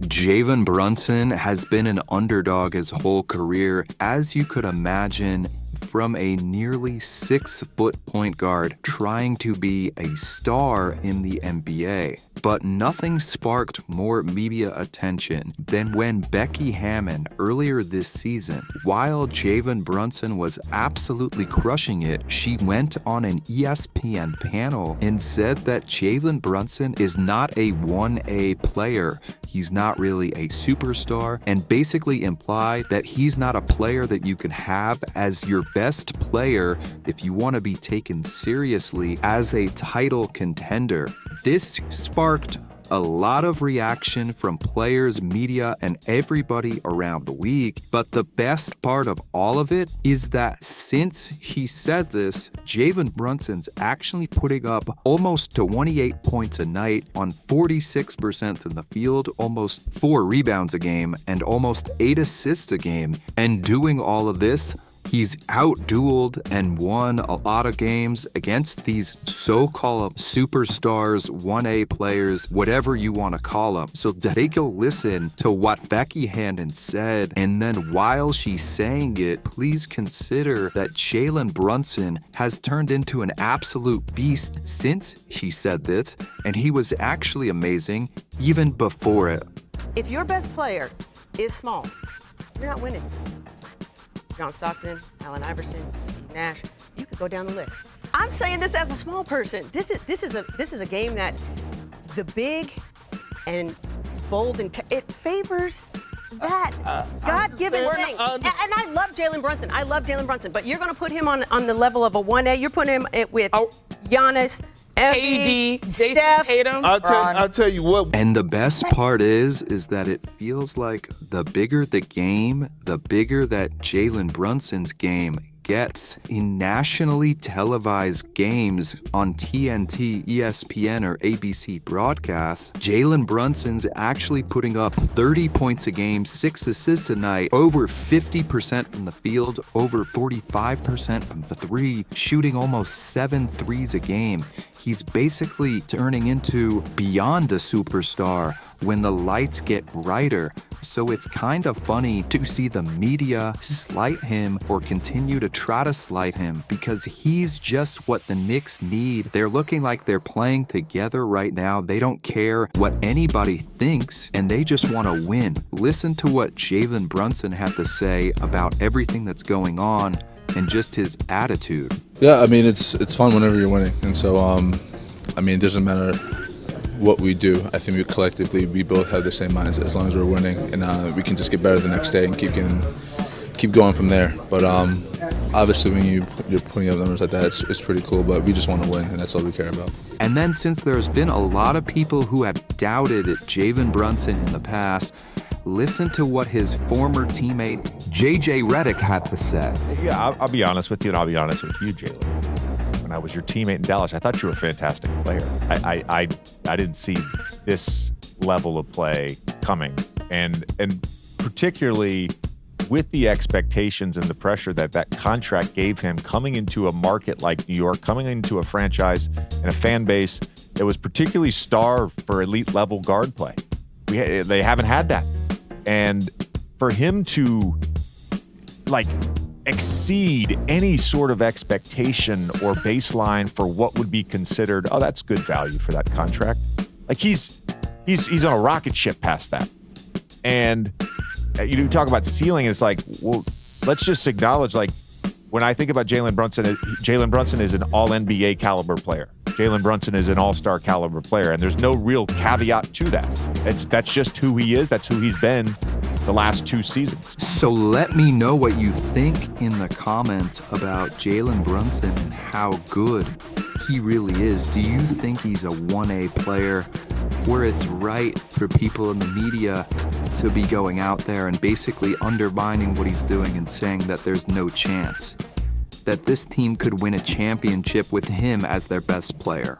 Jalen Brunson has been an underdog his whole career, as you could imagine, from a nearly 6-foot point guard trying to be a star in the NBA. But nothing sparked more media attention than when Becky Hammon earlier this season, while Jalen Brunson was absolutely crushing it, she went on an ESPN panel and said that Jalen Brunson is not a 1A player. He's not really a superstar, and basically implied that he's not a player that you can have as your best player if you want to be taken seriously as a title contender. This sparked a lot of reaction from players, media, and everybody around the league. But the best part of all of it is that since he said this, Jalen Brunson's actually putting up almost 28 points a night on 46% in the field, almost 4 rebounds a game, and almost 8 assists a game. And doing all of this, he's out-dueled and won a lot of games against these so-called superstars, 1A players, whatever you want to call them. So take a listen to what Becky Hammon said, and then while she's saying it, please consider that Jalen Brunson has turned into an absolute beast since he said this, and he was actually amazing even before it. If your best player is small, you're not winning. John Stockton, Allen Iverson, Steve Nash. You could go down the list. I'm saying this as a small person. This is a game that the big and bold and it favors that God-given thing. And I love Jalen Brunson. I love Jalen Brunson. But you're going to put him on the level of a 1A. You're putting him with Giannis, AD, Steph. Tatum. I'll tell you what. And the best part is that it feels like the bigger the game, the bigger that Jalen Brunson's game gets. In nationally televised games on TNT, ESPN, or ABC broadcasts, Jalen Brunson's actually putting up 30 points a game, 6 assists a night, over 50% from the field, over 45% from the three, shooting almost 7 threes a game. He's basically turning into beyond a superstar when the lights get brighter. So it's kind of funny to see the media slight him or continue to try to slight him because he's just what the Knicks need. They're looking like they're playing together right now. They don't care what anybody thinks, and they just want to win. Listen to what Jalen Brunson had to say about everything that's going on and just his attitude. Yeah, I mean, it's fun whenever you're winning. And so, I mean, it doesn't matter what we do. I think we both have the same minds as long as we're winning, and we can just get better the next day and keep going from there. But obviously, when you're putting up numbers like that, it's pretty cool. But we just want to win, and that's all we care about. And then, since there's been a lot of people who have doubted Jalen Brunson in the past, listen to what his former teammate J.J. Redick had to say. Yeah, I'll be honest with you, and I'll be honest with you, Jalen. When I was your teammate in Dallas, I thought you were a fantastic player. I didn't see this level of play coming, and particularly with the expectations and the pressure that contract gave him coming into a market like New York, coming into a franchise and a fan base that was particularly starved for elite level guard play. They haven't had that, and for him to exceed any sort of expectation or baseline for what would be considered, oh, that's good value for that contract. Like he's on a rocket ship past that. And you talk about ceiling, and it's like, well, let's just acknowledge, when I think about Jalen Brunson is an all-NBA caliber player. Jalen Brunson is an all-star caliber player, and there's no real caveat to that. That's just who he is. That's who he's been the last 2 seasons. So let me know what you think in the comments about Jalen Brunson and how good he really is. Do you think he's a 1A player where it's right for people in the media to be going out there and basically undermining what he's doing and saying that there's no chance that this team could win a championship with him as their best player?